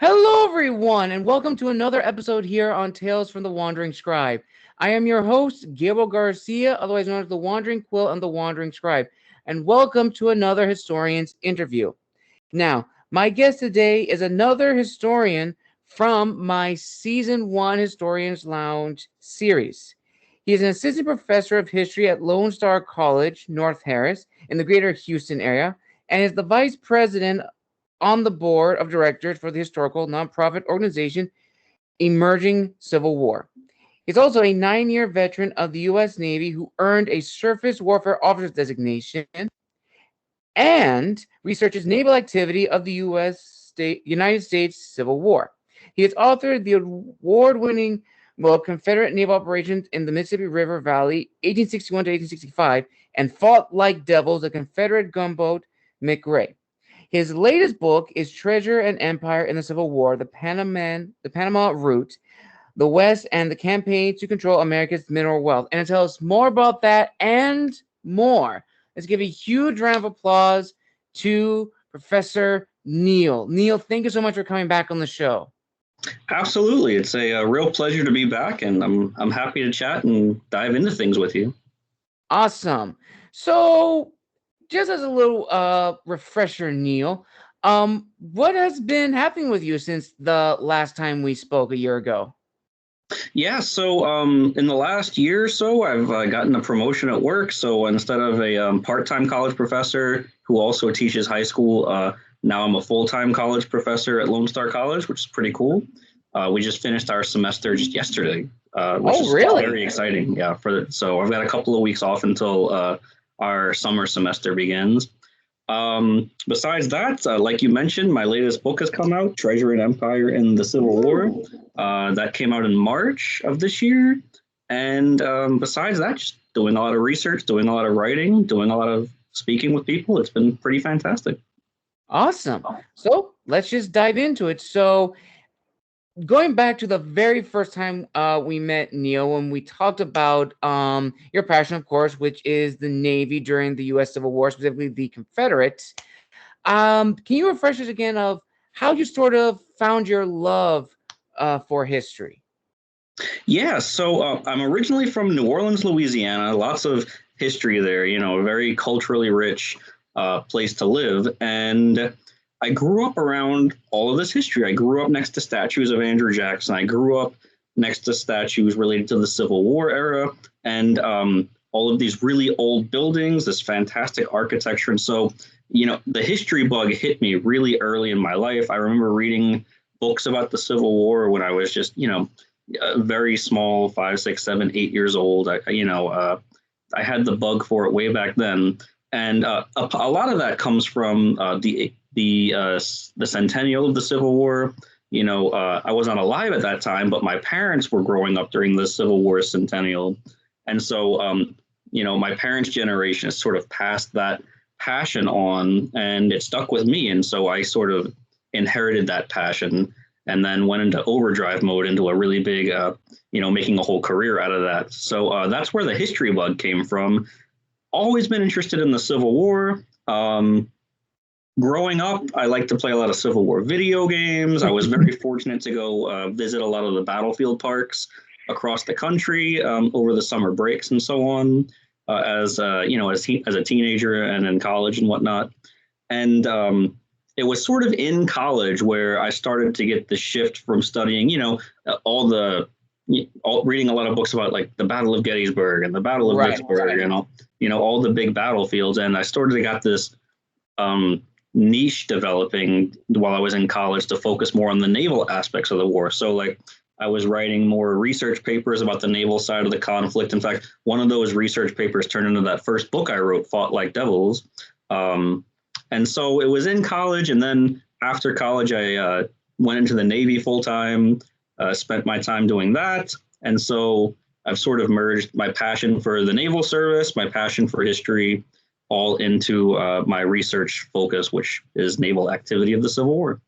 Hello, everyone, and welcome to another episode here on Tales from the Wandering Scribe. I am your host, Gabriel Garcia, otherwise known as the Wandering Quill and the Wandering Scribe, and welcome to another historian's interview. Now, my guest today is another historian from my Season 1 Historians Lounge series. He is an assistant professor of history at Lone Star College, North Harris, in the greater Houston area, and is the vice president on the board of directors for the historical nonprofit organization Emerging Civil War. He's also a 9-year veteran of the U.S. Navy who earned a surface warfare officer's designation and researches naval activity of the United States Civil War. He has authored the award-winning Confederate Naval Operations in the Mississippi River Valley, 1861 to 1865, and Fought Like Devils, the Confederate Gunboat McRae. His latest book is Treasure and Empire in the Civil War, the Panama Route, the West, and the Campaign to Control America's Mineral Wealth. And to tell us more about that and more, let's give a huge round of applause to Professor Neil. Neil, thank you so much for coming back on the show. Absolutely. It's a real pleasure to be back, and I'm happy to chat and dive into things with you. Awesome. So, just as a little refresher, Neil, what has been happening with you since the last time we spoke a year ago? Yeah, so in the last year or so, I've gotten a promotion at work. So instead of a part-time college professor who also teaches high school, now I'm a full-time college professor at Lone Star College, which is pretty cool. We just finished our semester just yesterday, which is really? very exciting. Yeah, so I've got a couple of weeks off until our summer semester begins. Besides that, like you mentioned, my latest book has come out, Treasure and Empire in the Civil War. That came out in March of this year. And besides that, just doing a lot of research, doing a lot of writing, doing a lot of speaking with people. It's been pretty fantastic. Awesome. So let's just dive into it. So going back to the very first time we met, Neil, when we talked about your passion, of course, which is the Navy during the U.S. Civil War, specifically the Confederates. Can you refresh us again of how you sort of found your love for history? Yeah, so I'm originally from New Orleans, Louisiana. Lots of history there, a very culturally rich place to live. And I grew up around all of this history. I grew up next to statues of Andrew Jackson. I grew up next to statues related to the Civil War era and all of these really old buildings, this fantastic architecture. And so, the history bug hit me really early in my life. I remember reading books about the Civil War when I was just, very small, 5, 6, 7, 8 years old. I had the bug for it way back then. And a lot of that comes from the centennial of the Civil War. I was not alive at that time, but my parents were growing up during the Civil War centennial. And so, my parents' generation has sort of passed that passion on, and it stuck with me. And so I sort of inherited that passion and then went into overdrive mode into a really big, making a whole career out of that. So that's where the history bug came from. Always been interested in the Civil War. Growing up, I liked to play a lot of Civil War video games. I was very fortunate to go visit a lot of the battlefield parks across the country over the summer breaks and so on, as a teenager and in college and whatnot. And it was sort of in college where I started to get the shift from studying, reading a lot of books about like the Battle of Gettysburg and the Battle of Vicksburg and all the big battlefields. And I got this niche developing while I was in college to focus more on the naval aspects of the war. So like I was writing more research papers about the naval side of the conflict. In fact, one of those research papers turned into that first book I wrote, Fought Like Devils. And so it was in college. And then after college, I went into the Navy full time, spent my time doing that. And so I've sort of merged my passion for the naval service, my passion for history, all into my research focus, which is naval activity of the Civil War.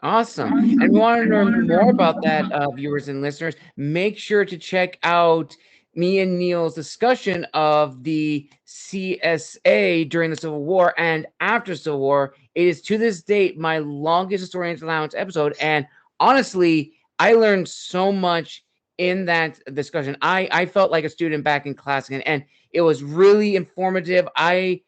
Awesome. And we want to learn more about that, viewers and listeners. Make sure to check out me and Neil's discussion of the CSA during the Civil War and after Civil War. It is to this date my longest historian's allowance episode, and honestly, I learned so much in that discussion. I felt like a student back in class again, and it was really informative. I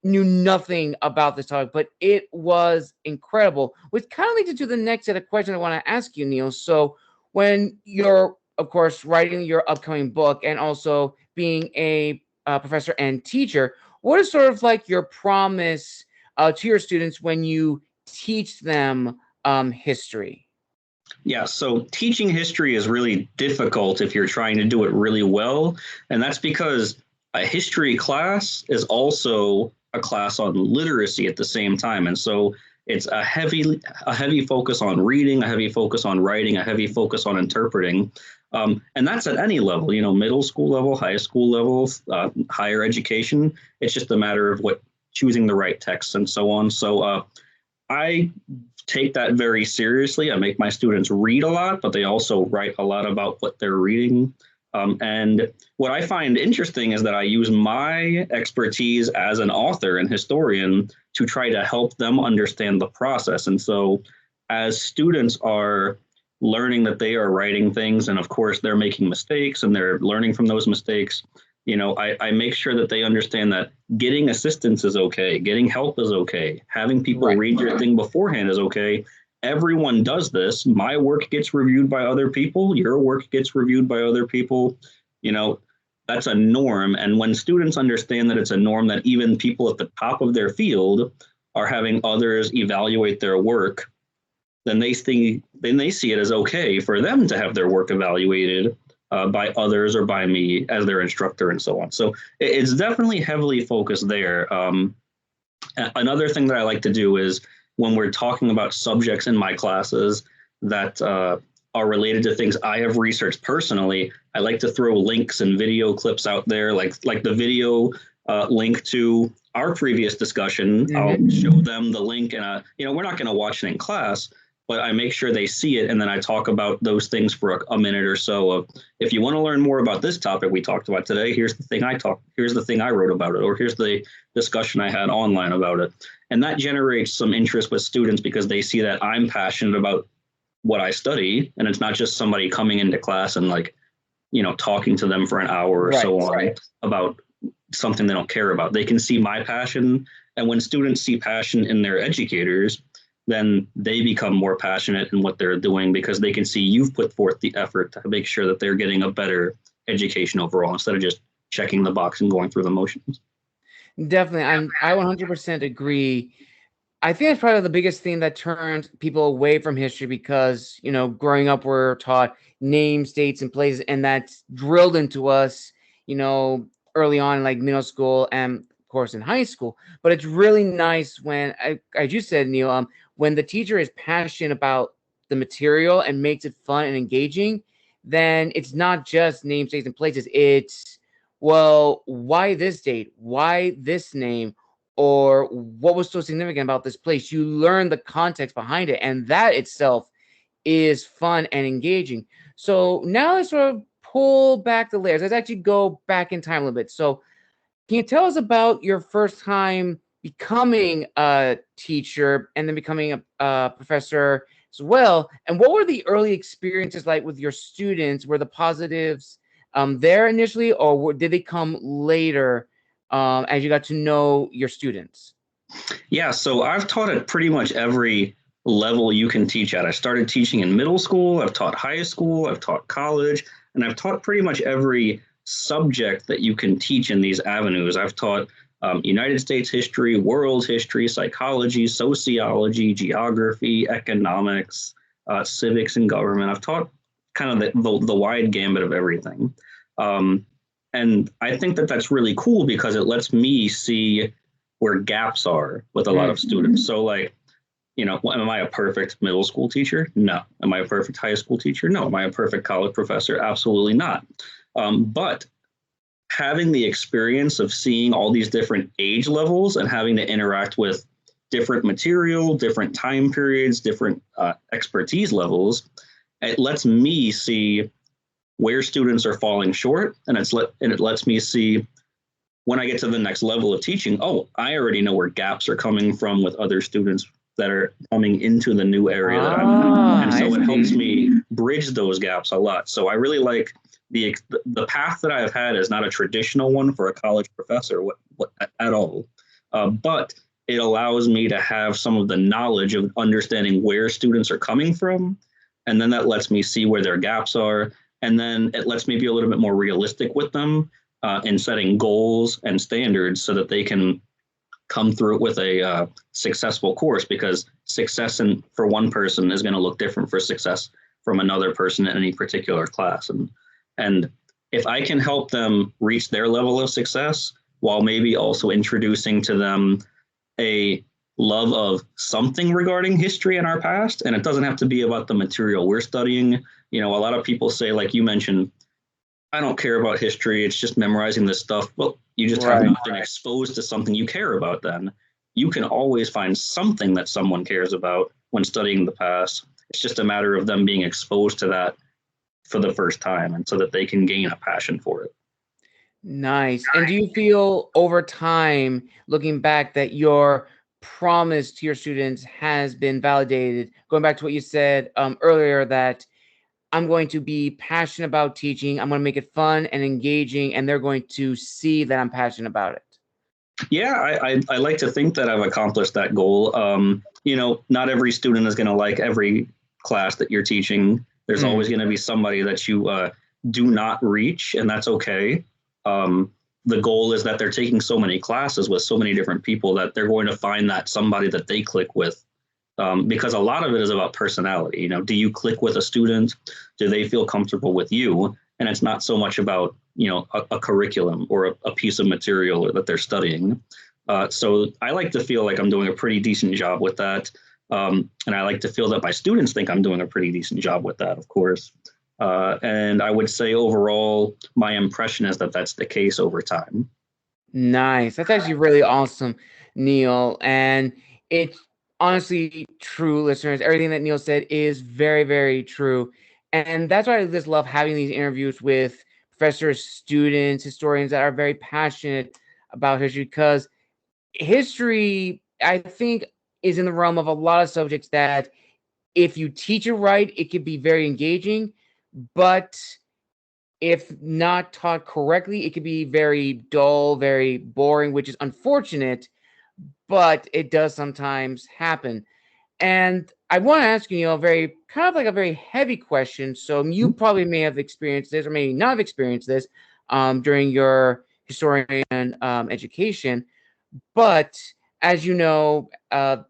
knew nothing about this topic, but it was incredible. Which kind of leads into the next set of questions I want to ask you, Neil. So, when you're, of course, writing your upcoming book and also being a professor and teacher, what is sort of like your promise to your students when you teach them history? Yeah, so teaching history is really difficult if you're trying to do it really well. And that's because a history class is also a class on literacy at the same time. And so it's a heavy focus on reading, a heavy focus on writing, a heavy focus on interpreting. And that's at any level, middle school level, high school level, higher education. It's just a matter of choosing the right texts and so on. So I take that very seriously. I make my students read a lot, but they also write a lot about what they're reading. And what I find interesting is that I use my expertise as an author and historian to try to help them understand the process. And so as students are learning that they are writing things, and of course they're making mistakes and they're learning from those mistakes, I make sure that they understand that getting assistance is okay, getting help is okay, having people read your thing beforehand is okay. Everyone does this. My work gets reviewed by other people. Your work gets reviewed by other people. That's a norm. And when students understand that it's a norm, that even people at the top of their field are having others evaluate their work, then they see it as okay for them to have their work evaluated by others or by me as their instructor and so on. So it's definitely heavily focused there. Another thing that I like to do is when we're talking about subjects in my classes that are related to things I have researched personally, I like to throw links and video clips out there, like the video link to our previous discussion. I'll show them the link, and we're not going to watch it in class, but I make sure they see it, and then I talk about those things for a minute or so. If you want to learn more about this topic we talked about today, here's the thing I wrote about it, or here's the discussion I had online about it. And that generates some interest with students because they see that I'm passionate about what I study, and it's not just somebody coming into class and talking to them for an hour or so on about something they don't care about. They can see my passion, and when students see passion in their educators, then they become more passionate in what they're doing because they can see you've put forth the effort to make sure that they're getting a better education overall instead of just checking the box and going through the motions. Definitely. I 100% agree. I think that's probably the biggest thing that turns people away from history because, growing up, we're taught names, dates, and places, and that's drilled into us, early on, like middle school and, of course, in high school. But it's really nice when, as you said, Neil, when the teacher is passionate about the material and makes it fun and engaging, then it's not just names, dates, and places. It's, well, why this date? Why this name? Or what was so significant about this place? You learn the context behind it, and that itself is fun and engaging. So now let's sort of pull back the layers. Let's actually go back in time a little bit. So can you tell us about your first time becoming a teacher and then becoming a professor as well? And what were the early experiences like with your students? Were the positives there initially, or did they come later as you got to know your students? Yeah, so I've taught at pretty much every level you can teach at. I started teaching in middle school, I've taught high school, I've taught college, and I've taught pretty much every subject that you can teach in these avenues. I've taught United States history, world history, psychology, sociology, geography, economics, civics, and government. I've taught kind of the wide gambit of everything. And I think that that's really cool because it lets me see where gaps are with a lot of students. So am I a perfect middle school teacher? No. Am I a perfect high school teacher? No. Am I a perfect college professor? Absolutely not. But having the experience of seeing all these different age levels and having to interact with different material, different time periods, different expertise levels, it lets me see where students are falling short, and it lets me see when I get to the next level of teaching, oh, I already know where gaps are coming from with other students that are coming into the new area that I'm in. And so it helps me bridge those gaps a lot. So I really like the path that I've had is not a traditional one for a college professor at all, but it allows me to have some of the knowledge of understanding where students are coming from. And then that lets me see where their gaps are. And then it lets me be a little bit more realistic with them in setting goals and standards so that they can come through with a successful course, because success for one person is going to look different for success from another person in any particular class. And if I can help them reach their level of success while maybe also introducing to them a love of something regarding history in our past, and it doesn't have to be about the material we're studying. You know, a lot of people say, like you mentioned, I don't care about history. It's just memorizing this stuff. Well, you just have not been exposed to something you care about then. You can always find something that someone cares about when studying the past. It's just a matter of them being exposed to that for the first time, and so that they can gain a passion for it. Nice. And do you feel over time, looking back, that your promise to your students has been validated? Going back to what you said earlier, that I'm going to be passionate about teaching, I'm going to make it fun and engaging, and they're going to see that I'm passionate about it. Yeah, I like to think that I've accomplished that goal. You know, not every student is going to like every class that you're teaching. There's always going to be somebody that you do not reach, and that's okay. The goal is that they're taking so many classes with so many different people that they're going to find that somebody that they click with, because a lot of it is about personality. You know, do you click with a student? Do they feel comfortable with you? And it's not so much about, you know, a curriculum or a piece of material that they're studying. So I like to feel like I'm doing a pretty decent job with that. And I like to feel that my students think I'm doing a pretty decent job with that, of course. And I would say overall, my impression is that that's the case over time. Nice. That's actually really awesome, Neil. And it's honestly true, listeners. Everything that Neil said is very, very true. And that's why I just love having these interviews with professors, students, historians that are very passionate about history, because history, I think, is in the realm of a lot of subjects that if you teach it right, it can be very engaging, but if not taught correctly, it could be very dull, very boring, which is unfortunate, but it does sometimes happen. And I want to ask you, a very kind of like a very heavy question. So you probably may have experienced this, or maybe not have experienced this during your historian education. But as you know,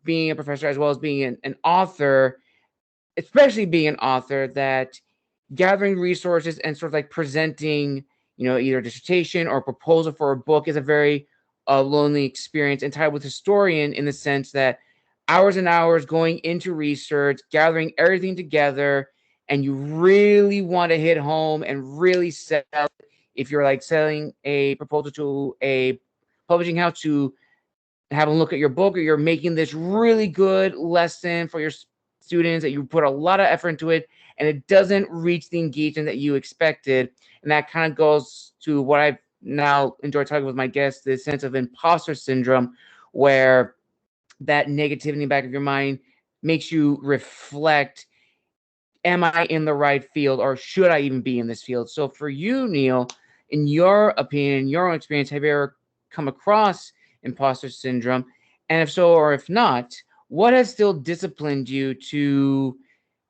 being a professor as well as being an author, especially being an author, that gathering resources and sort of like presenting, either a dissertation or a proposal for a book is a very lonely experience, and tied with historian in the sense that hours and hours going into research, gathering everything together, and you really want to hit home and really sell it. If you're like selling a proposal to a publishing house to have a look at your book, or you're making this really good lesson for your students that you put a lot of effort into it, and it doesn't reach the engagement that you expected. And that kind of goes to what I've now enjoyed talking with my guests, this sense of imposter syndrome, where that negativity in the back of your mind makes you reflect, am I in the right field, or should I even be in this field? So for you, Neil, in your opinion, your own experience, have you ever come across imposter syndrome? And if so, or if not, what has still disciplined you to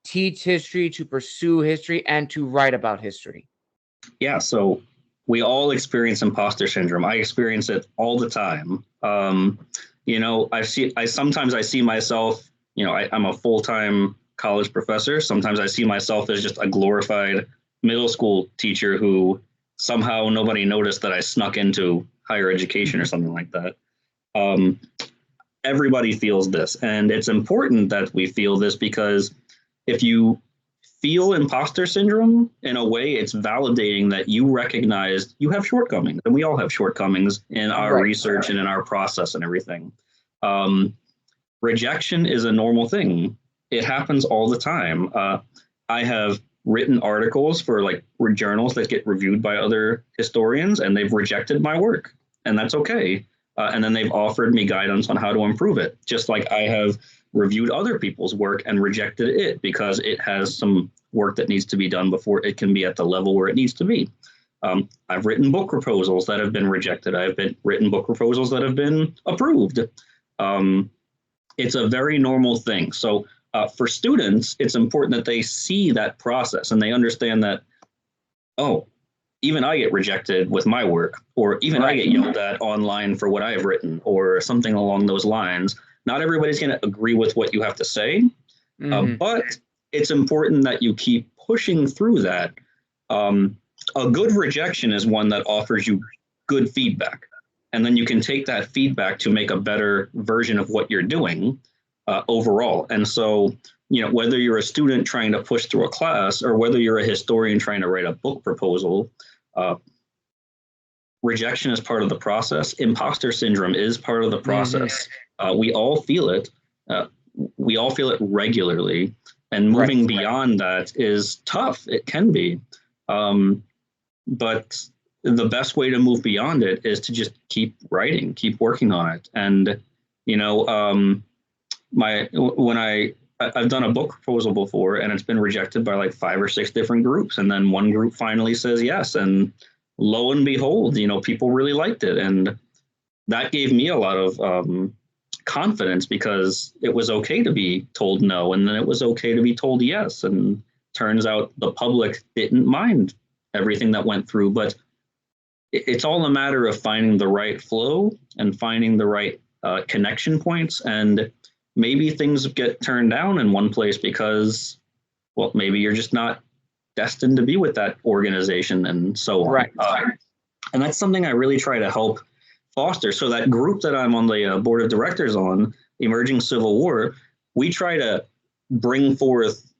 teach history, to pursue history, and to write about history? Yeah, so we all experience imposter syndrome. I experience it all the time. You know, sometimes I see myself, you know, I'm a full-time college professor. Sometimes I see myself as just a glorified middle school teacher who somehow nobody noticed that I snuck into higher education or something like that. Everybody feels this, and it's important that we feel this, because if you feel imposter syndrome, in a way, it's validating that you recognize you have shortcomings, and we all have shortcomings in our research and in our process and everything. Rejection is a normal thing. It happens all the time. I have written articles for like journals that get reviewed by other historians, and they've rejected my work, and that's okay. And then they've offered me guidance on how to improve it, just like I have reviewed other people's work and rejected it because it has some work that needs to be done before it can be at the level where it needs to be. I've written book proposals that have been rejected. Written book proposals that have been approved. It's a very normal thing. So for students, it's important that they see that process and they understand that, oh, even I get rejected with my work, or even I get yelled at online for what I have written, or something along those lines. Not everybody's going to agree with what you have to say, but it's important that you keep pushing through that. A good rejection is one that offers you good feedback, and then you can take that feedback to make a better version of what you're doing overall. And so, whether you're a student trying to push through a class or whether you're a historian trying to write a book proposal, rejection is part of the process. Imposter syndrome is part of the process. We all feel it. We all feel it regularly, and moving beyond that is tough. It can be. But the best way to move beyond it is to just keep writing, keep working on it. And, I've done a book proposal before and it's been rejected by like 5 or 6 different groups. And then one group finally says yes. And lo and behold, people really liked it. And that gave me a lot of confidence, because it was okay to be told no. And then it was okay to be told yes. And turns out the public didn't mind everything that went through, but it's all a matter of finding the right flow and finding the right connection points. And maybe things get turned down in one place because, well, maybe you're just not destined to be with that organization and so on. And that's something I really try to help foster. So that group that I'm on the board of directors on, Emerging Civil War, we try to bring forth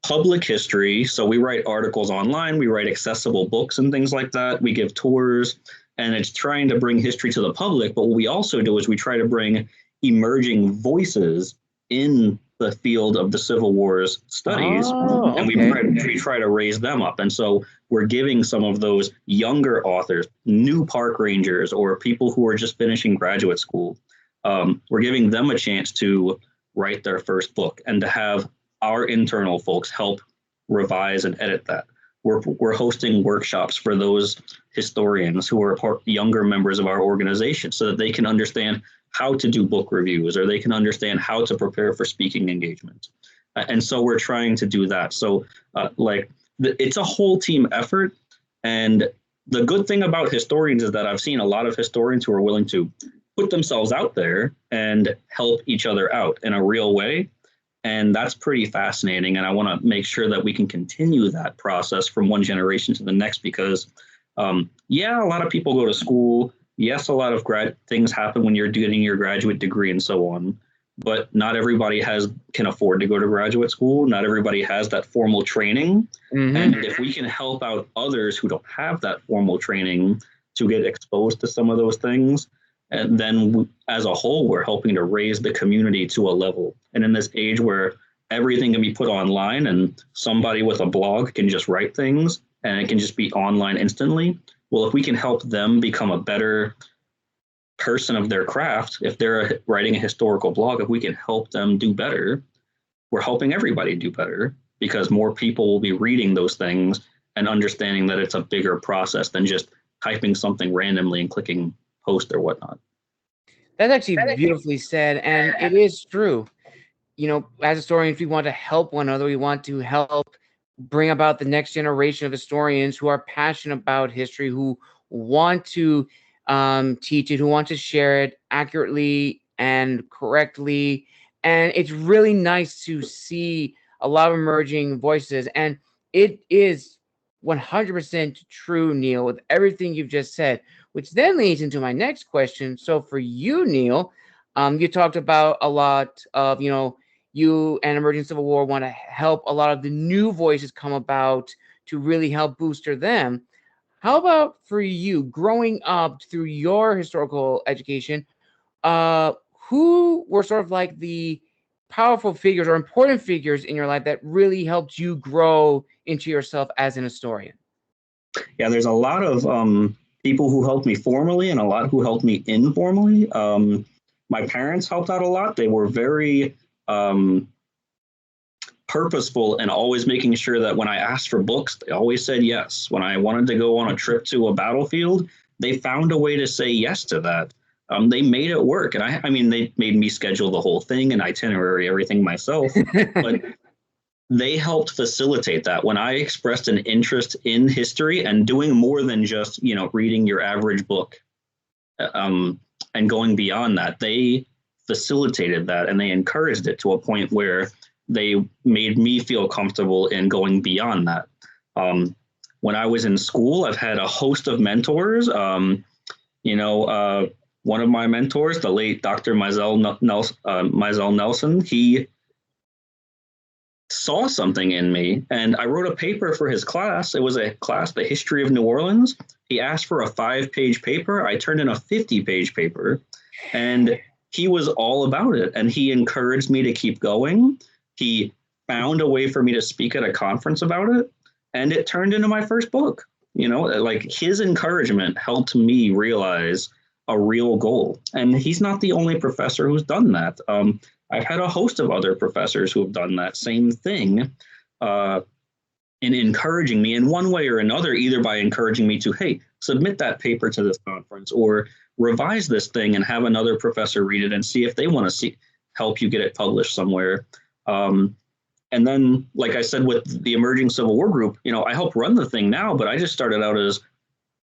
public history. So we write articles online, we write accessible books and things like that. We give tours, and it's trying to bring history to the public. But what we also do is we try to bring emerging voices in the field of the Civil War's studies, and we try to raise them up. And so we're giving some of those younger authors, new park rangers, or people who are just finishing graduate school, we're giving them a chance to write their first book and to have our internal folks help revise and edit that. We're hosting workshops for those historians who are younger members of our organization so that they can understand how to do book reviews, or they can understand how to prepare for speaking engagements. And so we're trying to do that. So it's a whole team effort. And the good thing about historians is that I've seen a lot of historians who are willing to put themselves out there and help each other out in a real way. And that's pretty fascinating. And I want to make sure that we can continue that process from one generation to the next, because, a lot of people go to school. Yes, a lot of things happen when you're getting your graduate degree and so on. But not everybody can afford to go to graduate school. Not everybody has that formal training. And if we can help out others who don't have that formal training to get exposed to some of those things, and then as a whole, we're helping to raise the community to a level. And in this age where everything can be put online and somebody with a blog can just write things and it can just be online instantly, well, if we can help them become a better person of their craft, if they're writing a historical blog, if we can help them do better, we're helping everybody do better, because more people will be reading those things and understanding that it's a bigger process than just typing something randomly and clicking post or whatnot. That's actually beautifully said, and it is true. As historians, we want to help one another. We want to help bring about the next generation of historians who are passionate about history, who want to teach it, who want to share it accurately and correctly. And it's really nice to see a lot of emerging voices. And it is 100% true, Neil, with everything you've just said, which then leads into my next question. So for you, Neil, you talked about a lot of, you and Emerging Civil War want to help a lot of the new voices come about to really help booster them. How about for you, growing up through your historical education, who were sort of like the powerful figures or important figures in your life that really helped you grow into yourself as an historian? Yeah, there's a lot of people who helped me formally and a lot who helped me informally. My parents helped out a lot. They were very um, purposeful and always making sure that when I asked for books, they always said yes. When I wanted to go on a trip to a battlefield, they found a way to say yes to that. They made it work. And I mean, they made me schedule the whole thing and itinerary, everything myself. But they helped facilitate that. When I expressed an interest in history and doing more than just, reading your average book, and going beyond that, they facilitated that and they encouraged it to a point where they made me feel comfortable in going beyond that. When I was in school, I've had a host of mentors. One of my mentors, the late Dr. Mizell Nelson, he saw something in me, and I wrote a paper for his class. It was a class, The History of New Orleans. He asked for a 5-page paper. I turned in a 50-page paper, and he was all about it, and he encouraged me to keep going. He found a way for me to speak at a conference about it, and it turned into my first book. Like his encouragement helped me realize a real goal. And he's not the only professor who's done that. I've had a host of other professors who have done that same thing in encouraging me in one way or another, either by encouraging me to, hey, submit that paper to this conference or revise this thing and have another professor read it and see if they want to help you get it published somewhere. And then, like I said, with the Emerging Civil War group, I help run the thing now, but I just started out as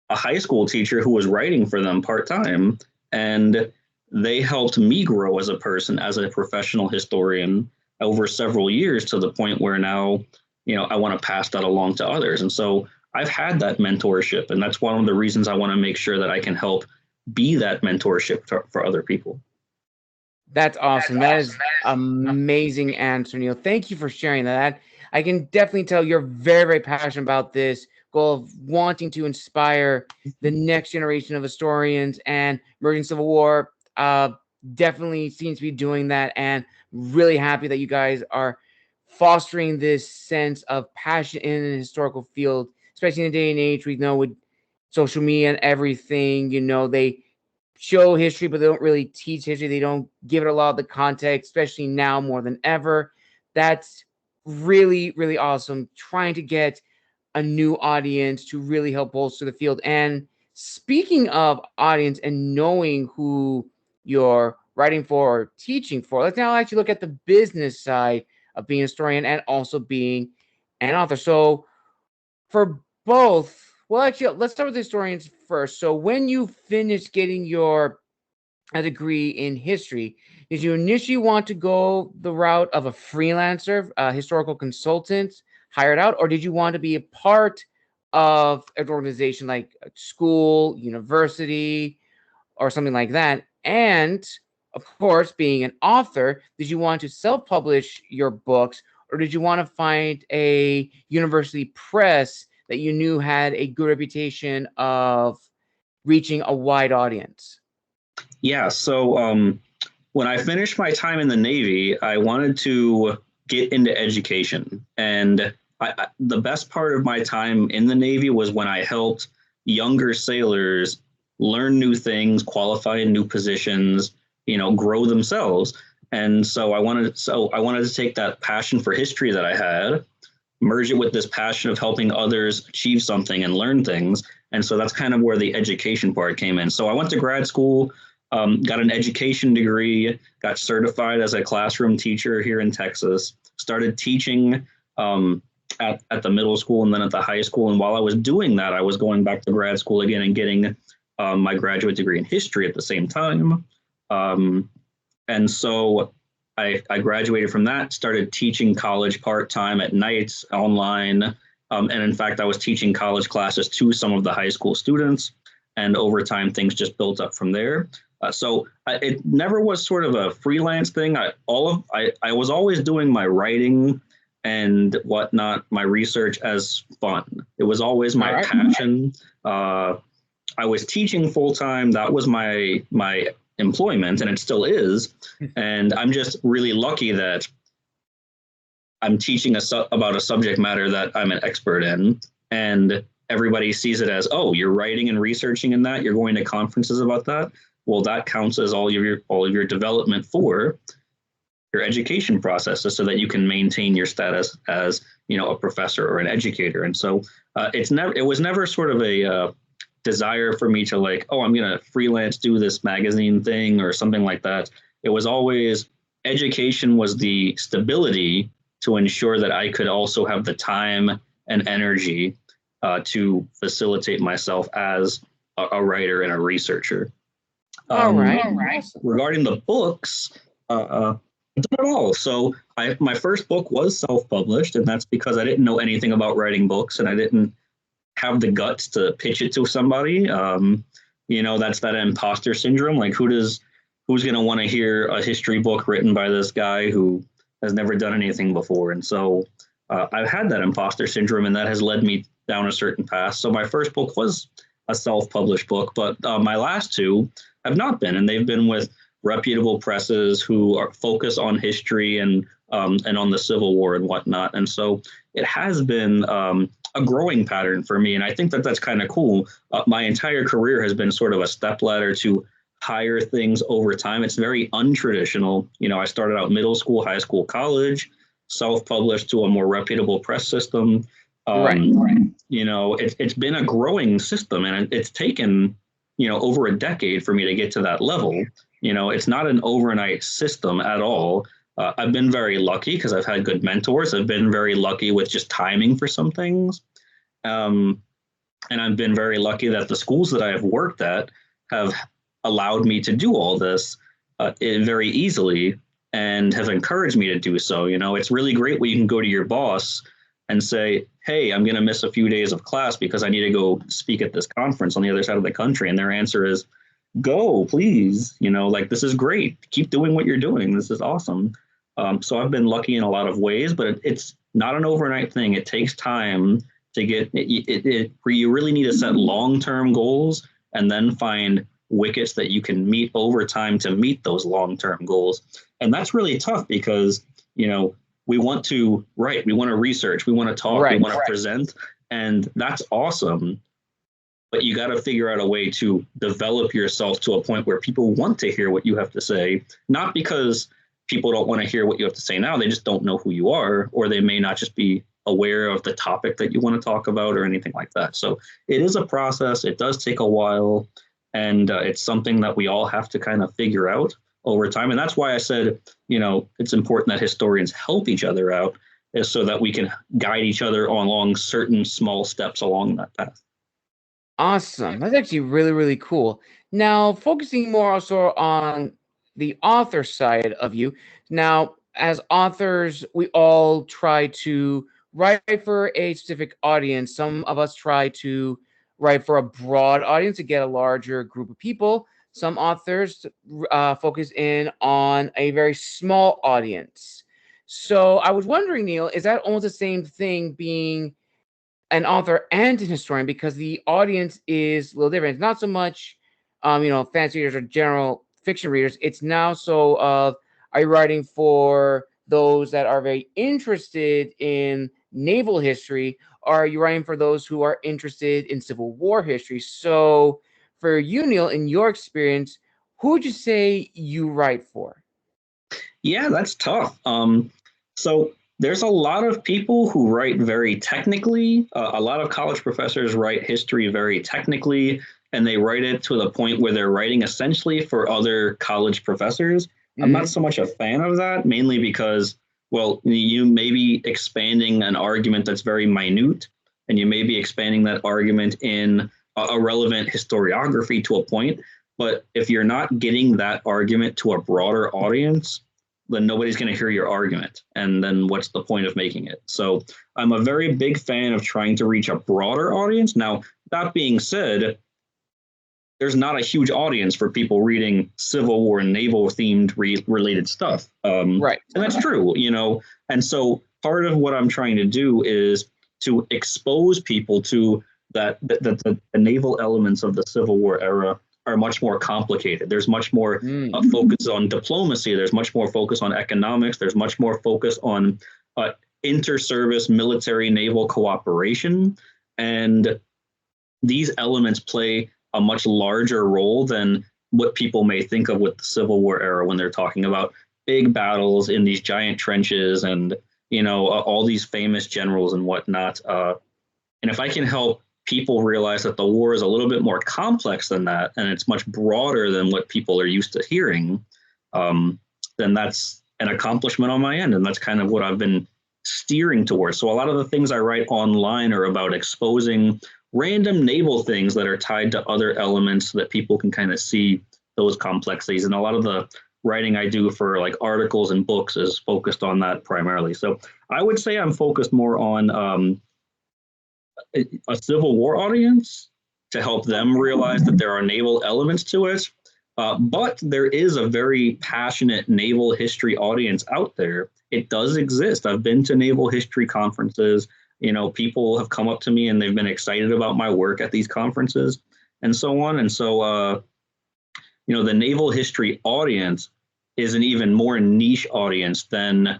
a high school teacher who was writing for them part-time. And they helped me grow as a person, as a professional historian over several years to the point where now, I want to pass that along to others. And so I've had that mentorship, and that's one of the reasons I want to make sure that I can help be that mentorship for other people. That's awesome. That is amazing answer, Neil. Thank you for sharing that. I can definitely tell you're very, very passionate about this goal of wanting to inspire the next generation of historians, and Emerging Civil War definitely seems to be doing that, and really happy that you guys are fostering this sense of passion in the historical field, especially in the day and age we know with social media and everything. They show history, but they don't really teach history. They don't give it a lot of the context, especially now more than ever. That's really, really awesome. Trying to get a new audience to really help bolster the field. And speaking of audience and knowing who you're writing for or teaching for, let's now actually look at the business side of being a historian and also being an author. So for both, well, actually, let's start with the historians first. So when you finished getting your degree in history, did you initially want to go the route of a freelancer, a historical consultant hired out, or did you want to be a part of an organization like a school, university, or something like that? And of course, being an author, did you want to self-publish your books, or did you want to find a university press that you knew had a good reputation of reaching a wide audience? Yeah, so when I finished my time in the Navy, I wanted to get into education. And the best part of my time in the Navy was when I helped younger sailors learn new things, qualify in new positions, grow themselves. And so I wanted to take that passion for history that I had, merge it with this passion of helping others achieve something and learn things. And so that's kind of where the education part came in. So I went to grad school, got an education degree, got certified as a classroom teacher here in Texas, started teaching at the middle school and then at the high school. And while I was doing that, I was going back to grad school again and getting my graduate degree in history at the same time. And so I graduated from that, started teaching college part-time at nights online. And in fact, I was teaching college classes to some of the high school students. And over time, things just built up from there. So it never was sort of a freelance thing. I was always doing my writing and whatnot, my research as fun. It was always my passion. I was teaching full time. That was my employment, and it still is. And I'm just really lucky that I'm teaching about a subject matter that I'm an expert in, and everybody sees it as, oh, you're writing and researching in that, you're going to conferences about that. Well, that counts as all of your development for your education processes, so that you can maintain your status as, you know, a professor or an educator. And so it was never sort of a desire for me to like, oh, I'm going to freelance do this magazine thing or something like that. It was always education was the stability to ensure that I could also have the time and energy to facilitate myself as a writer and a researcher. All right. Awesome. Regarding the books, I've done it all. So my first book was self-published, and that's because I didn't know anything about writing books, and I didn't have the guts to pitch it to somebody. You know, that's that imposter syndrome. Like, who's going to want to hear a history book written by this guy who has never done anything before? And so I've had that imposter syndrome, and that has led me down a certain path. So my first book was a self-published book, but my last two have not been, and they've been with reputable presses who are focus on history and on the Civil War and whatnot. And so it has been a growing pattern for me, and I think that that's kind of cool. My entire career has been sort of a stepladder to higher things over time. It's very untraditional. You know, I started out middle school, high school, college, self-published to a more reputable press system. Right. You know, it's been a growing system, and it's taken, you know, over a decade for me to get to that level. You know, it's not an overnight system at all. I've been very lucky because I've had good mentors. I've been very lucky with just timing for some things. And I've been very lucky that the schools that I have worked at have allowed me to do all this very easily and have encouraged me to do so. You know, it's really great when you can go to your boss and say, hey, I'm going to miss a few days of class because I need to go speak at this conference on the other side of the country. And their answer is, go, please. You know, like, this is great. Keep doing what you're doing. This is awesome. So I've been lucky in a lot of ways, but it's not an overnight thing. It takes time to get it. You really need to set long-term goals and then find wickets that you can meet over time to meet those long-term goals. And that's really tough because, you know, we want to write, we want to research, we want to talk, we want to present, and that's awesome. But you got to figure out a way to develop yourself to a point where people want to hear what you have to say, not because people don't want to hear what you have to say now, they just don't know who you are, or they may not just be aware of the topic that you want to talk about or anything like that. So it is a process. It does take a while, and it's something that we all have to kind of figure out over time. And that's why I said, you know, it's important that historians help each other out, is so that we can guide each other along certain small steps along that path. Awesome. That's actually really, really cool. Now, focusing more also on the author side of you. Now, as authors, we all try to write for a specific audience. Some of us try to write for a broad audience to get a larger group of people. Some authors focus in on a very small audience. So I was wondering, Neil, is that almost the same thing being an author and an historian, because the audience is a little different? It's not so much, you know, fancy readers or general fiction readers. It's now so of, are you writing for those that are very interested in naval history? Or are you writing for those who are interested in Civil War history? So for you, Neil, in your experience, who would you say you write for? Yeah, that's tough. So there's a lot of people who write very technically. A lot of college professors write history very technically, and they write it to the point where they're writing essentially for other college professors. I'm not so much a fan of that, mainly because, well, you may be expanding an argument that's very minute, and you may be expanding that argument in a relevant historiography to a point. But if you're not getting that argument to a broader audience, then nobody's going to hear your argument. And then what's the point of making it? So I'm a very big fan of trying to reach a broader audience. Now, that being said, there's not a huge audience for people reading Civil War and naval themed related stuff. Right. And that's true, you know. And so part of what I'm trying to do is to expose people to that the naval elements of the Civil War era are much more complicated. There's much more focus on diplomacy. There's much more focus on economics. There's much more focus on inter-service military naval cooperation. And these elements play a much larger role than what people may think of with the Civil War era when they're talking about big battles in these giant trenches and, all these famous generals and whatnot. And if I can help people realize that the war is a little bit more complex than that, and it's much broader than what people are used to hearing, then that's an accomplishment on my end. And that's kind of what I've been steering towards. So a lot of the things I write online are about exposing random naval things that are tied to other elements so that people can kind of see those complexities. And a lot of the writing I do for like articles and books is focused on that primarily. So I would say I'm focused more on a Civil War audience to help them realize that there are naval elements to it. But there is a very passionate naval history audience out there. It does exist. I've been to naval history conferences. People have come up to me and they've been excited about my work at these conferences and so on. And so, the naval history audience is an even more niche audience than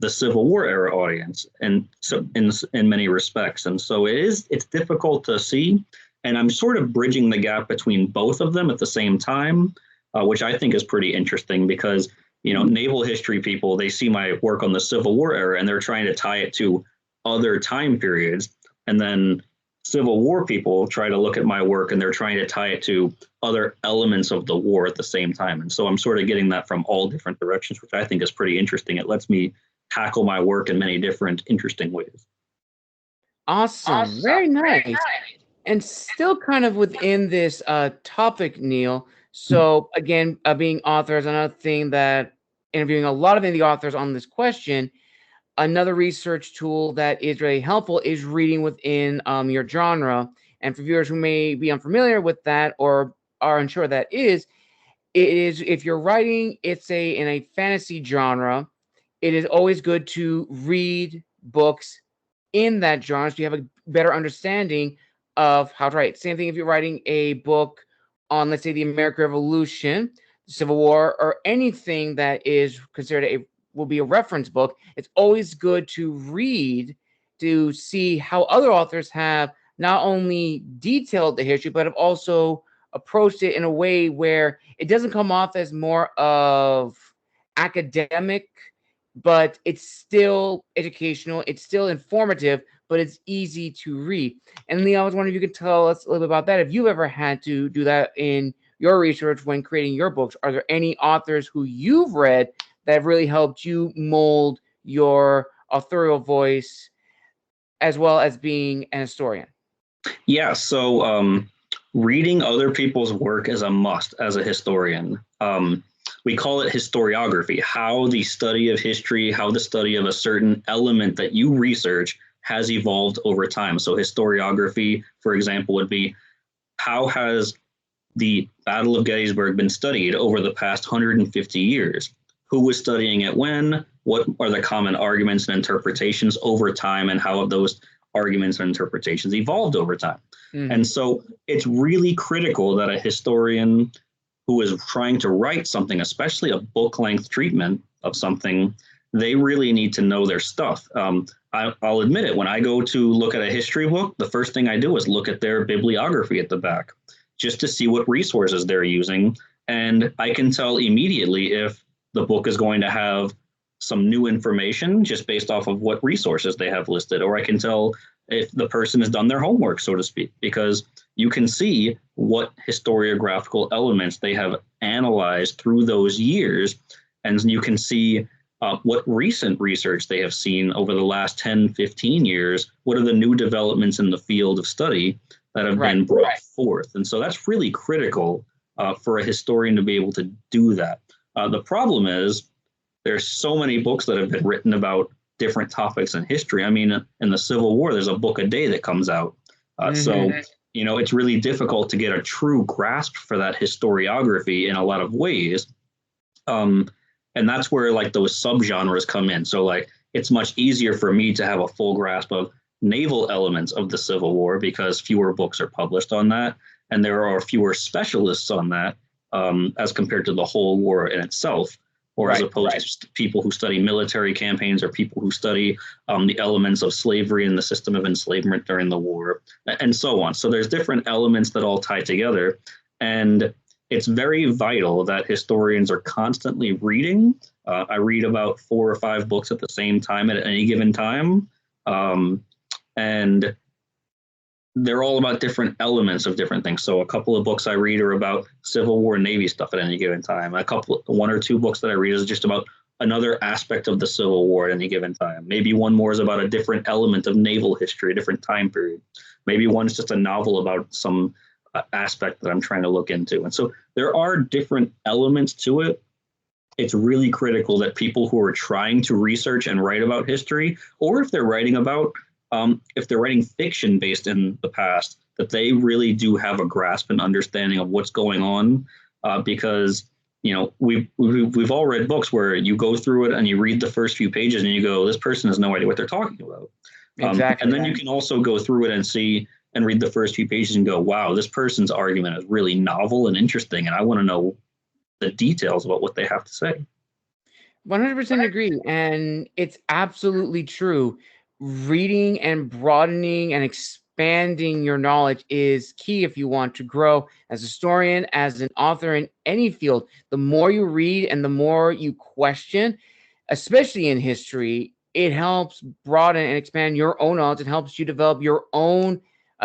the Civil War era audience, and so in many respects. And so it's difficult to see. And I'm sort of bridging the gap between both of them at the same time, which I think is pretty interesting because, naval history people, they see my work on the Civil War era and they're trying to tie it to other time periods. And then Civil War people try to look at my work and they're trying to tie it to other elements of the war at the same time. And so I'm sort of getting that from all different directions, which I think is pretty interesting. It lets me tackle my work in many different interesting ways. Awesome. Very nice. And still kind of within this topic, Neil. So again, being authors, another thing that interviewing a lot of the authors on this question, another research tool that is really helpful is reading within your genre. And for viewers who may be unfamiliar with that or are unsure that it is if you're writing, in a fantasy genre, it is always good to read books in that genre so you have a better understanding of how to write. Same thing if you're writing a book on, let's say, the American Revolution, the Civil War, or anything that is considered will be a reference book. It's always good to read to see how other authors have not only detailed the history, but have also approached it in a way where it doesn't come off as more of academic, but it's still educational, it's still informative, but it's easy to read. And Lee, I was wondering if you could tell us a little bit about that. If you've ever had to do that in your research when creating your books, are there any authors who you've read that have really helped you mold your authorial voice as well as being an historian? Yeah, so reading other people's work is a must as a historian. We call it historiography, how the study of history, how the study of a certain element that you research has evolved over time. So historiography, for example, would be how has the Battle of Gettysburg been studied over the past 150 years? Who was studying it when? What are the common arguments and interpretations over time, and how have those arguments and interpretations evolved over time? Mm-hmm. And so it's really critical that a historian who is trying to write something, especially a book-length treatment of something, they really need to know their stuff. I'll admit it, when I go to look at a history book, the first thing I do is look at their bibliography at the back, just to see what resources they're using. And I can tell immediately if the book is going to have some new information just based off of what resources they have listed, or I can tell if the person has done their homework, so to speak, because you can see what historiographical elements they have analyzed through those years, and you can see what recent research they have seen over the last 10, 15 years. What are the new developments in the field of study that have been brought forth? And so that's really critical for a historian to be able to do that. The problem is there's so many books that have been written about different topics in history. I mean, in the Civil War, there's a book a day that comes out. So, it's really difficult to get a true grasp for that historiography in a lot of ways. And that's where like those subgenres come in. So like, it's much easier for me to have a full grasp of naval elements of the Civil War because fewer books are published on that. and there are fewer specialists on that as compared to the whole war in itself, or as opposed to people who study military campaigns or people who study the elements of slavery and the system of enslavement during the war, and so on. So there's different elements that all tie together. And it's very vital that historians are constantly reading. I read about 4 or 5 books at the same time at any given time. And they're all about different elements of different things. So a couple of books I read are about Civil War Navy stuff at any given time. 1 or 2 books that I read is just about another aspect of the Civil War at any given time. Maybe one more is about a different element of naval history, a different time period. Maybe one's just a novel about some aspect that I'm trying to look into. And so there are different elements to it. It's really critical that people who are trying to research and write about history, or if they're writing about if they're writing fiction based in the past, that they really do have a grasp and understanding of what's going on, because we've all read books where you go through it and you read the first few pages and you go, this person has no idea what they're talking about. Exactly. And then you can also go through it and see and read the first few pages and go, wow, this person's argument is really novel and interesting, and I want to know the details about what they have to say. 100% agree, and it's absolutely true. Reading and broadening and expanding your knowledge is key if you want to grow as a historian, as an author in any field. The more you read and the more you question, especially in history, it helps broaden and expand your own knowledge. It helps you develop your own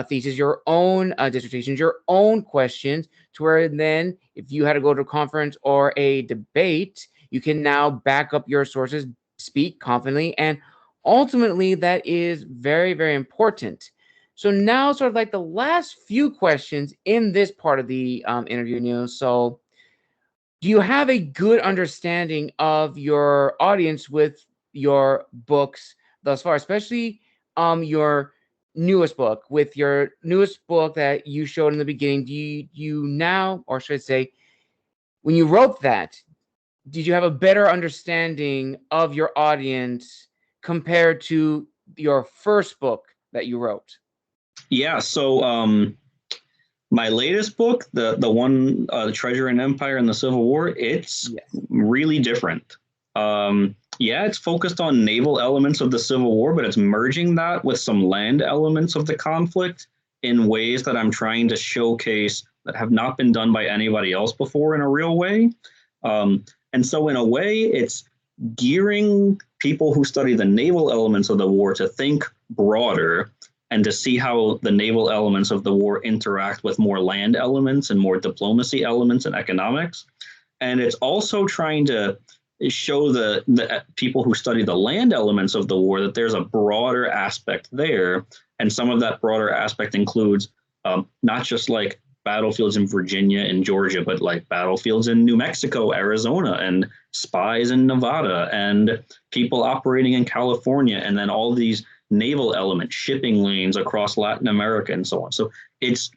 thesis, your own dissertations, your own questions, to where then if you had to go to a conference or a debate, you can now back up your sources, speak confidently, and ultimately that is very, very important. So now sort of like the last few questions in this part of the interview, Neil. So do you have a good understanding of your audience with your books thus far, especially your newest book? With your newest book that you showed in the beginning, do you now, or should I say, when you wrote that, did you have a better understanding of your audience compared to your first book that you wrote? Yeah, so my latest book, the one, The Treasure and Empire in the Civil War, it's really different. Yeah, it's focused on naval elements of the Civil War, but it's merging that with some land elements of the conflict in ways that I'm trying to showcase that have not been done by anybody else before in a real way. And so in a way, it's gearing people who study the naval elements of the war to think broader and to see how the naval elements of the war interact with more land elements and more diplomacy elements and economics. And it's also trying to show the people who study the land elements of the war that there's a broader aspect there. And some of that broader aspect includes not just like battlefields in Virginia and Georgia, but like battlefields in New Mexico, Arizona, and spies in Nevada, and people operating in California, and then all these naval elements, shipping lanes across Latin America, and so on. So it's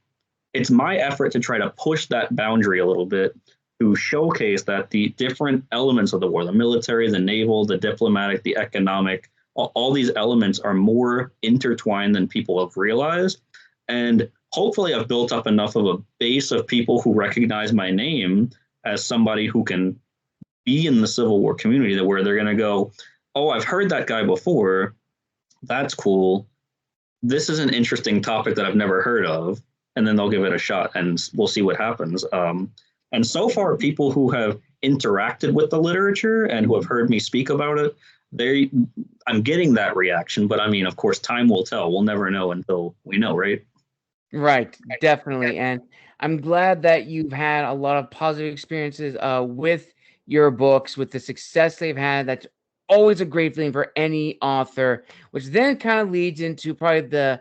my effort to try to push that boundary a little bit, to showcase that the different elements of the war, the military, the naval, the diplomatic, the economic, all these elements are more intertwined than people have realized. And hopefully I've built up enough of a base of people who recognize my name as somebody who can be in the Civil War community, that where they're going to go, oh, I've heard that guy before. That's cool. This is an interesting topic that I've never heard of. And then they'll give it a shot and we'll see what happens. And so far, people who have interacted with the literature and who have heard me speak about it, I'm getting that reaction. But I mean, of course, time will tell. We'll never know until we know, right? Right, definitely. And I'm glad that you've had a lot of positive experiences with your books, with the success they've had. That's always a great feeling for any author, which then kind of leads into probably the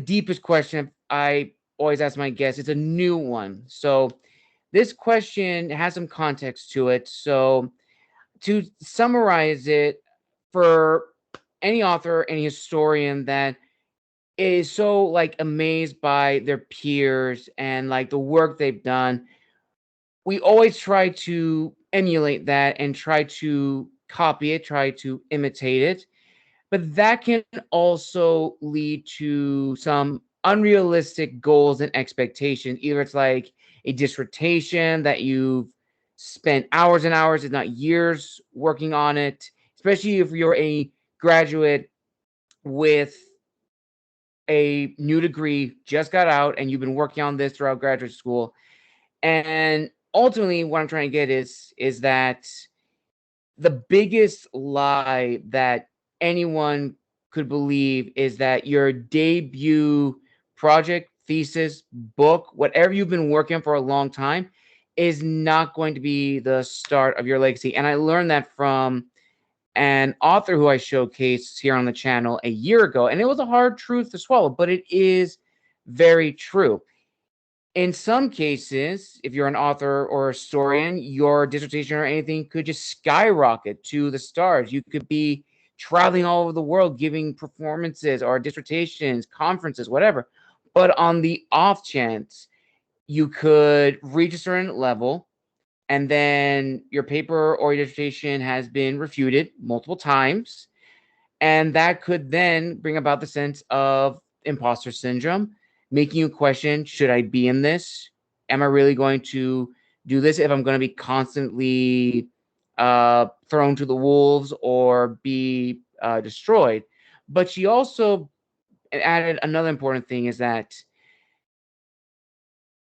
deepest question I always ask my guests. It's a new one. So this question has some context to it. So to summarize it, for any author, any historian that is so like amazed by their peers and like the work they've done, we always try to emulate that and try to copy it, try to imitate it. But that can also lead to some unrealistic goals and expectations. Either it's like a dissertation that you've spent hours and hours, if not years, working on it, especially if you're a graduate with a new degree, just got out, and you've been working on this throughout graduate school. And ultimately, what I'm trying to get is that the biggest lie that anyone could believe is that your debut project, thesis, book, whatever you've been working on for a long time, is not going to be the start of your legacy. And I learned that from an author who I showcased here on the channel a year ago. And it was a hard truth to swallow, but it is very true. In some cases, if you're an author or a historian, your dissertation or anything could just skyrocket to the stars. You could be traveling all over the world, giving performances or dissertations, conferences, whatever. But on the off chance, you could reach a certain level, and then your paper or your dissertation has been refuted multiple times. And that could then bring about the sense of imposter syndrome, making you question, should I be in this? Am I really going to do this if I'm going to be constantly thrown to the wolves or be destroyed? But she also added another important thing, is that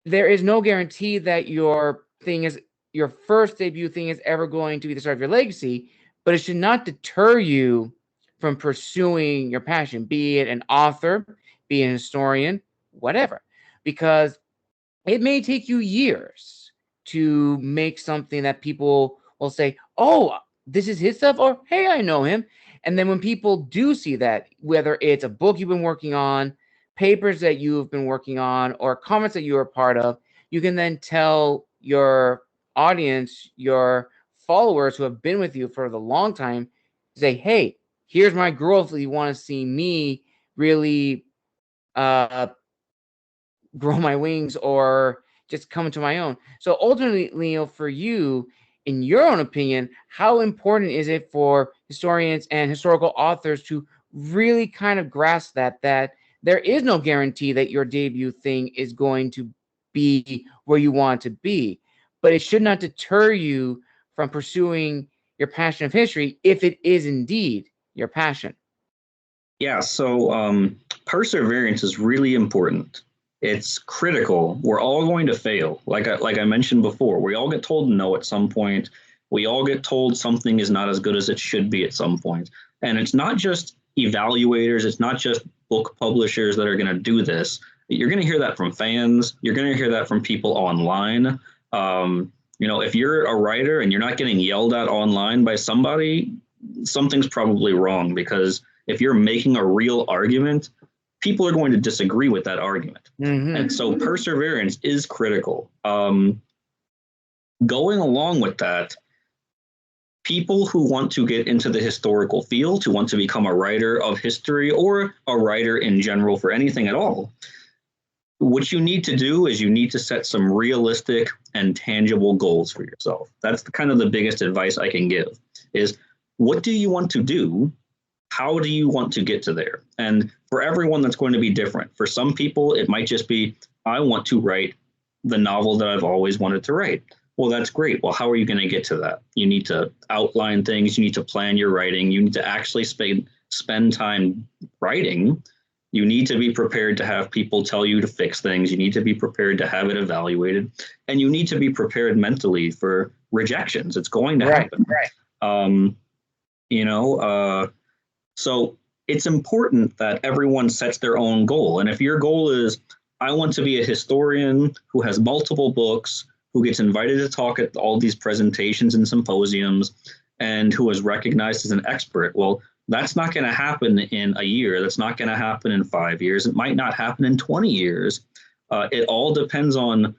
there is no guarantee that your first debut thing is ever going to be the start of your legacy, but it should not deter you from pursuing your passion, be it an author, be it an historian, whatever, because it may take you years to make something that people will say, oh, this is his stuff, or hey, I know him. And then when people do see that, whether it's a book you've been working on, papers that you've been working on, or comments that you are part of, you can then tell your audience, your followers who have been with you for the long time, say, hey, here's my growth. If you want to see me really uh, grow my wings or just come into my own. So ultimately, Leo, for you, in your own opinion, how important is it for historians and historical authors to really kind of grasp that there is no guarantee that your debut thing is going to be where you want to be, but it should not deter you from pursuing your passion of history if it is indeed your passion? Yeah, so perseverance is really important. It's critical. We're all going to fail. Like I mentioned before, we all get told no at some point. We all get told something is not as good as it should be at some point. And it's not just evaluators, it's not just book publishers that are going to do this. You're going to hear that from fans. You're going to hear that from people online. If you're a writer and you're not getting yelled at online by somebody, something's probably wrong, because if you're making a real argument, people are going to disagree with that argument. Mm-hmm. And so perseverance is critical. Going along with that, people who want to get into the historical field, who want to become a writer of history or a writer in general for anything at all, what you need to do is you need to set some realistic and tangible goals for yourself. That's kind of the biggest advice I can give, is what do you want to do? How do you want to get to there? And for everyone, that's going to be different. For some people, it might just be, I want to write the novel that I've always wanted to write. Well, that's great. Well, how are you going to get to that? You need to outline things. You need to plan your writing. You need to actually spend time writing. You need to be prepared to have people tell you to fix things. You need to be prepared to have it evaluated. And you need to be prepared mentally for rejections. It's going to happen. Right. So it's important that everyone sets their own goal. And if your goal is, I want to be a historian who has multiple books, who gets invited to talk at all these presentations and symposiums, and who is recognized as an expert, well, that's not going to happen in a year. That's not going to happen in 5 years. It might not happen in 20 years. It all depends on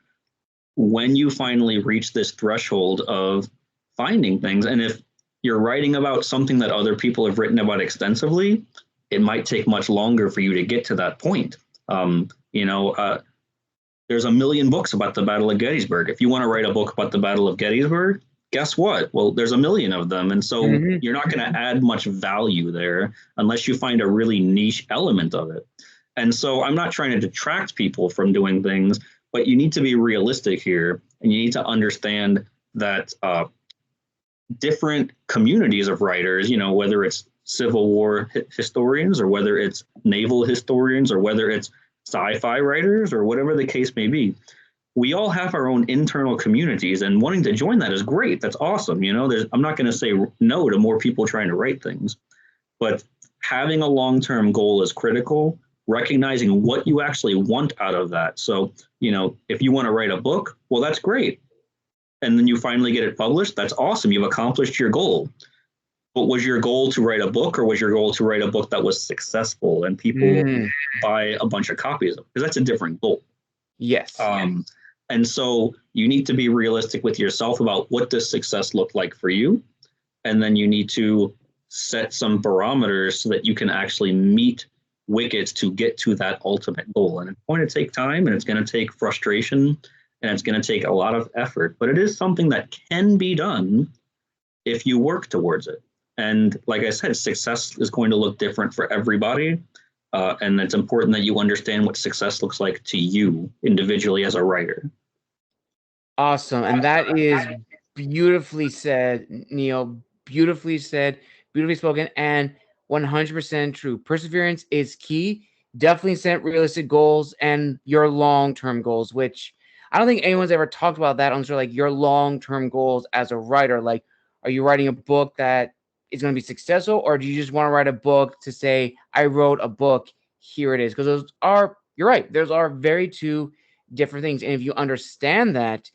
when you finally reach this threshold of finding things. And if you're writing about something that other people have written about extensively, it might take much longer for you to get to that point. There's a million books about the Battle of Gettysburg. If you want to write a book about the Battle of Gettysburg, guess what? Well, there's a million of them. And so you're not going to add much value there unless you find a really niche element of it. And so I'm not trying to detract people from doing things, but you need to be realistic here, and you need to understand that different communities of writers, whether it's Civil War historians or whether it's naval historians or whether it's sci-fi writers or whatever the case may be, we all have our own internal communities, and wanting to join that is great. That's awesome. I'm not going to say no to more people trying to write things, but having a long-term goal is critical. Recognizing what you actually want out of that. So, if you want to write a book, well, that's great. And then you finally get it published. That's awesome. You've accomplished your goal. But was your goal to write a book, or was your goal to write a book that was successful and people buy a bunch of copies of it? Because that's a different goal. Yes. And so you need to be realistic with yourself about what does success look like for you. And then you need to set some barometers so that you can actually meet wickets to get to that ultimate goal. And it's going to take time, and it's going to take frustration, and it's going to take a lot of effort, but it is something that can be done if you work towards it. And like I said, success is going to look different for everybody. And it's important that you understand what success looks like to you individually as a writer. Awesome. And that is beautifully said, Neil. Beautifully said, beautifully spoken, and 100% true. Perseverance is key. Definitely set realistic goals and your long-term goals, which I don't think anyone's ever talked about that on sort of like your long-term goals as a writer. Like, are you writing a book that is going to be successful, or do you just want to write a book to say, I wrote a book, here it is? Because those are, you're right, those are very two different things. And if you understand that,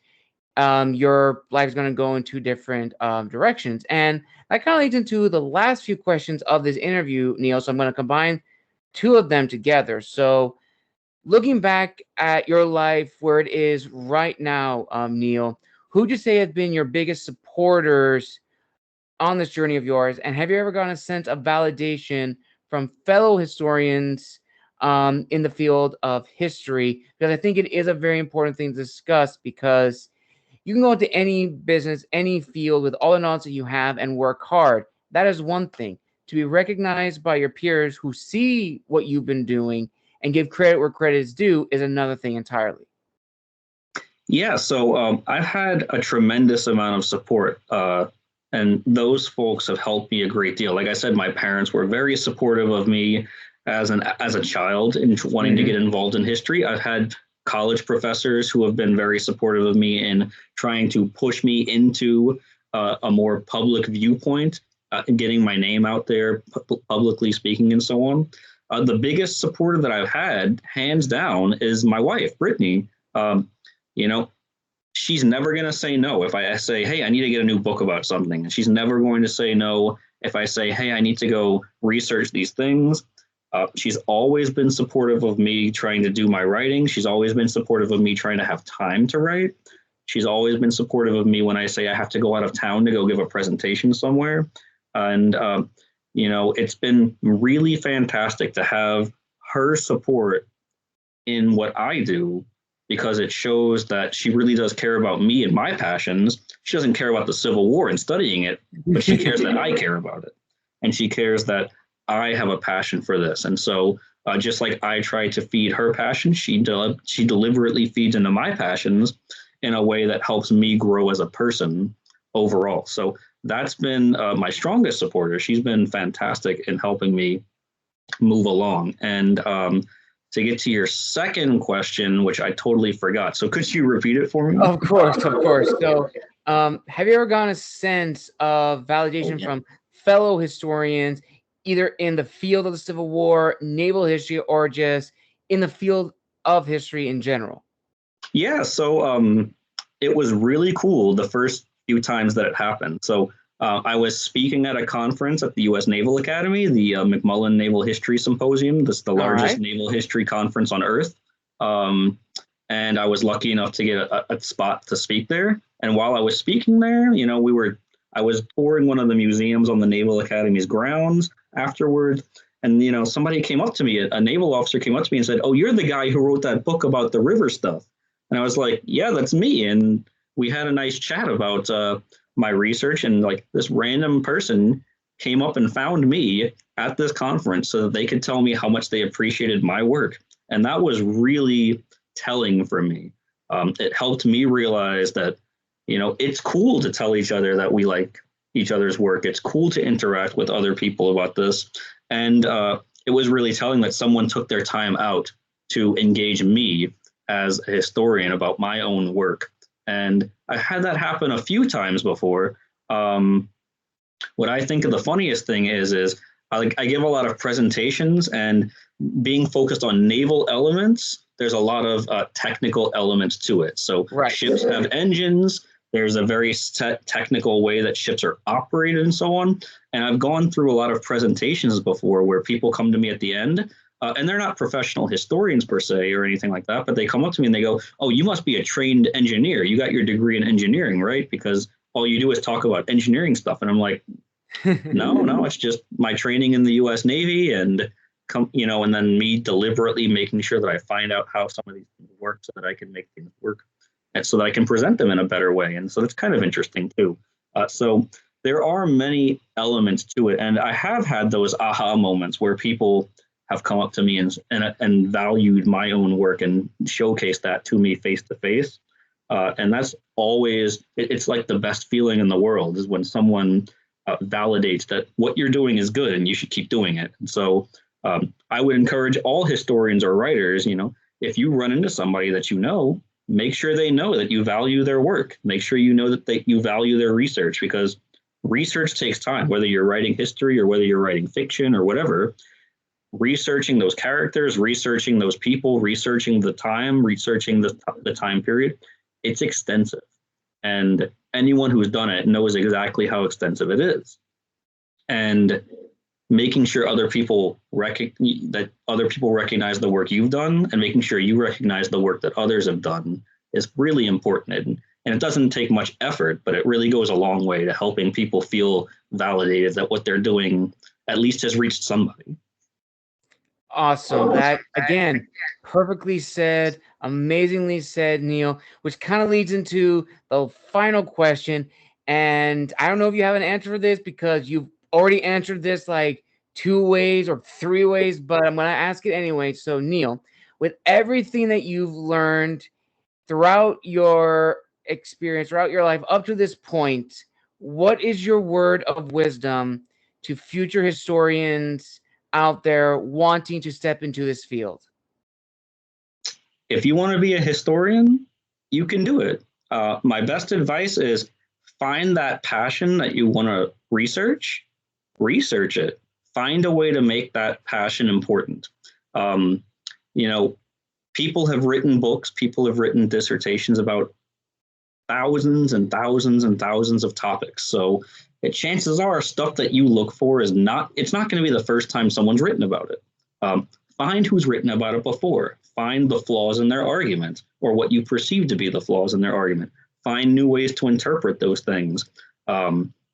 your life is going to go in two different directions. And that kind of leads into the last few questions of this interview, Neil. So I'm going to combine two of them together. So looking back at your life where it is right now, Neil, who would you say have been your biggest supporters on this journey of yours? And have you ever gotten a sense of validation from fellow historians in the field of history? Because I think it is a very important thing to discuss, because you can go into any business, any field with all the knowledge that you have and work hard. That is one thing. To be recognized by your peers who see what you've been doing and give credit where credit is due is another thing entirely. Yeah, so I've had a tremendous amount of support, and those folks have helped me a great deal. Like I said, my parents were very supportive of me as a child in wanting to get involved in history. I've had college professors who have been very supportive of me in trying to push me into a more public viewpoint, getting my name out there, publicly speaking, and so on. The biggest supporter that I've had, hands down, is my wife, Brittany. She's never going to say no if I say, hey, I need to get a new book about something. She's never going to say no if I say, hey, I need to go research these things. She's always been supportive of me trying to do my writing. She's always been supportive of me trying to have time to write. She's always been supportive of me when I say I have to go out of town to go give a presentation somewhere. And, it's been really fantastic to have her support in what I do, because it shows that she really does care about me and my passions. She doesn't care about the Civil War and studying it, but she cares that I care about it. And she cares that I have a passion for this. And so just like I try to feed her passion, she deliberately feeds into my passions in a way that helps me grow as a person overall. So that's been my strongest supporter. She's been fantastic in helping me move along. And to get to your second question, which I totally forgot. So could you repeat it for me? Of course. So have you ever gotten a sense of validation from fellow historians, either in the field of the Civil War, naval history, or just in the field of history in general? Yeah, so it was really cool the first few times that it happened. So I was speaking at a conference at the U.S. Naval Academy, the McMullen Naval History Symposium. This is the largest naval history conference on Earth. And I was lucky enough to get a spot to speak there. And while I was speaking there, I was touring one of the museums on the Naval Academy's grounds afterwards. And, somebody came up to me, a naval officer came up to me and said, "Oh, you're the guy who wrote that book about the river stuff." And I was like, "Yeah, that's me." And we had a nice chat about my research, and like this random person came up and found me at this conference so that they could tell me how much they appreciated my work. And that was really telling for me. It helped me realize that, it's cool to tell each other that we like each other's work. It's cool to interact with other people about this. And it was really telling that someone took their time out to engage me as a historian about my own work. And I had that happen a few times before. What I think of the funniest thing is I give a lot of presentations, and being focused on naval elements, there's a lot of technical elements to it. So ships have engines. There's a very set technical way that ships are operated and so on. And I've gone through a lot of presentations before where people come to me at the end, and they're not professional historians per se or anything like that, but they come up to me and they go, "Oh, you must be a trained engineer. You got your degree in engineering, right? Because all you do is talk about engineering stuff." And I'm like, no, it's just my training in the U.S. Navy and and then me deliberately making sure that I find out how some of these things work so that I can make things work and so that I can present them in a better way. And so it's kind of interesting too. So there are many elements to it. And I have had those aha moments where people have come up to me and valued my own work and showcased that to me face to face. And that's always, it's like the best feeling in the world is when someone validates that what you're doing is good and you should keep doing it. And so I would encourage all historians or writers, if you run into somebody that make sure they know that you value their work. Make sure you know that you value their research, because research takes time, whether you're writing history or whether you're writing fiction or whatever. Researching those characters, researching those people, researching the time, researching the time period, it's extensive. And anyone who's done it knows exactly how extensive it is. And making sure other people recognize the work you've done and making sure you recognize the work that others have done is really important. And it doesn't take much effort, but it really goes a long way to helping people feel validated that what they're doing at least has reached somebody. Awesome. That, again, perfectly said, amazingly said, Neil, which kind of leads into the final question. And I don't know if you have an answer for this because you've already answered this like 2 ways or 3 ways, but I'm going to ask it anyway. So, Neil, with everything that you've learned throughout your experience, throughout your life up to this point, what is your word of wisdom to future historians out there wanting to step into this field? If you want to be a historian, you can do it. My best advice is find that passion that you want to research it. Find a way to make that passion important. People have written books, people have written dissertations about thousands and thousands and thousands of topics. So chances are stuff that you look for it's not going to be the first time someone's written about it. Find who's written about it before. Find the flaws in their argument or what you perceive to be the flaws in their argument. Find new ways to interpret those things.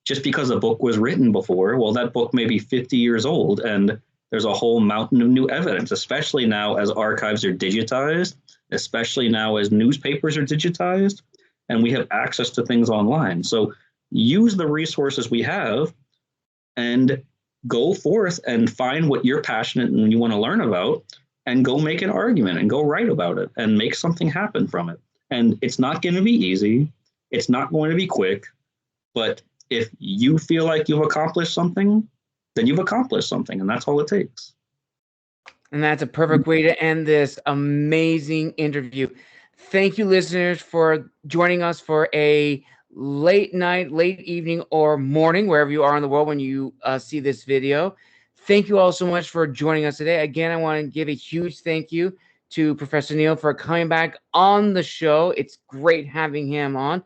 Just because a book was written before, well, that book may be 50 years old and there's a whole mountain of new evidence, especially now as archives are digitized, especially now as newspapers are digitized, and we have access to things online. So use the resources we have and go forth and find what you're passionate and you want to learn about and go make an argument and go write about it and make something happen from it. And it's not going to be easy. It's not going to be quick. But if you feel like you've accomplished something, then you've accomplished something. And that's all it takes. And that's a perfect way to end this amazing interview. Thank you, listeners, for joining us for a late night, late evening, or morning, wherever you are in the world when you see this video. Thank you all so much for joining us today. Again, I want to give a huge thank you to Professor Neil for coming back on the show. It's great having him on.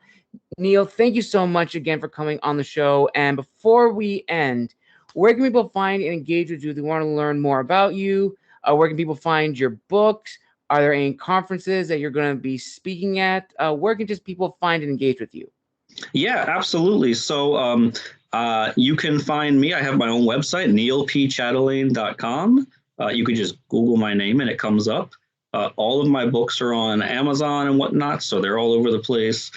Neil, thank you so much again for coming on the show. And before we end, where can people find and engage with you if they want to learn more about you? Where can people find your books? Are there any conferences that you're going to be speaking at? Where can just people find and engage with you? Yeah, absolutely. So you can find me. I have my own website, neilpchatelain.com. You could just Google my name and it comes up. All of my books are on Amazon and whatnot, so they're all over the place.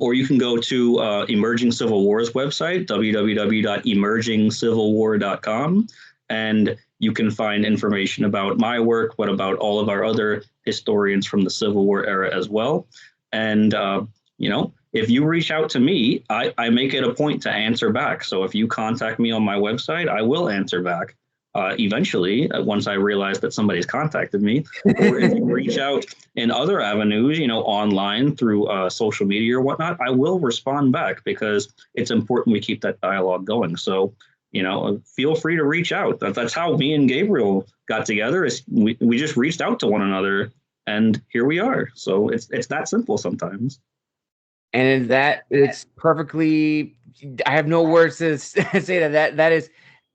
Or you can go to Emerging Civil War's website, www.emergingcivilwar.com, and you can find information about my work, but about all of our other historians from the Civil War era as well. And, if you reach out to me, I make it a point to answer back. So if you contact me on my website, I will answer back eventually once I realize that somebody's contacted me. Or if you reach out in other avenues, online through social media or whatnot, I will respond back because it's important we keep that dialogue going. So, feel free to reach out. That's how me and Gabriel got together. Is we just reached out to one another, and here we are. So it's that simple sometimes. And that it's perfectly, I have no words to say that is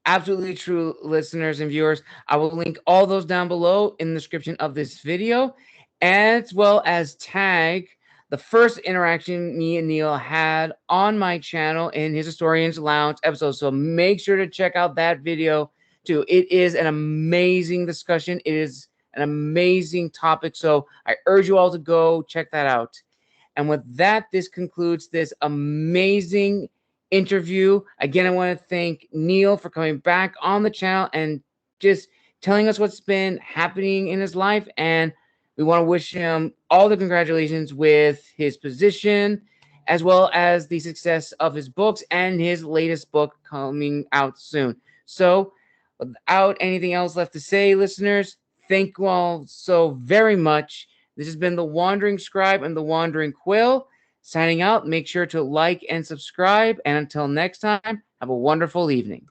absolutely true, listeners and viewers. I will link all those down below in the description of this video, as well as tag the first interaction me and Neil had on my channel in his Historians Lounge episode. So make sure to check out that video too. It is an amazing discussion. It is an amazing topic. So I urge you all to go check that out. And with that, this concludes this amazing interview. Again, I want to thank Neil for coming back on the channel and just telling us what's been happening in his life. And we want to wish him all the congratulations with his position, as well as the success of his books and his latest book coming out soon. So without anything else left to say, listeners, thank you all so very much. This has been the Wandering Scribe and the Wandering Quill signing out. Make sure to like and subscribe. And until next time, have a wonderful evening.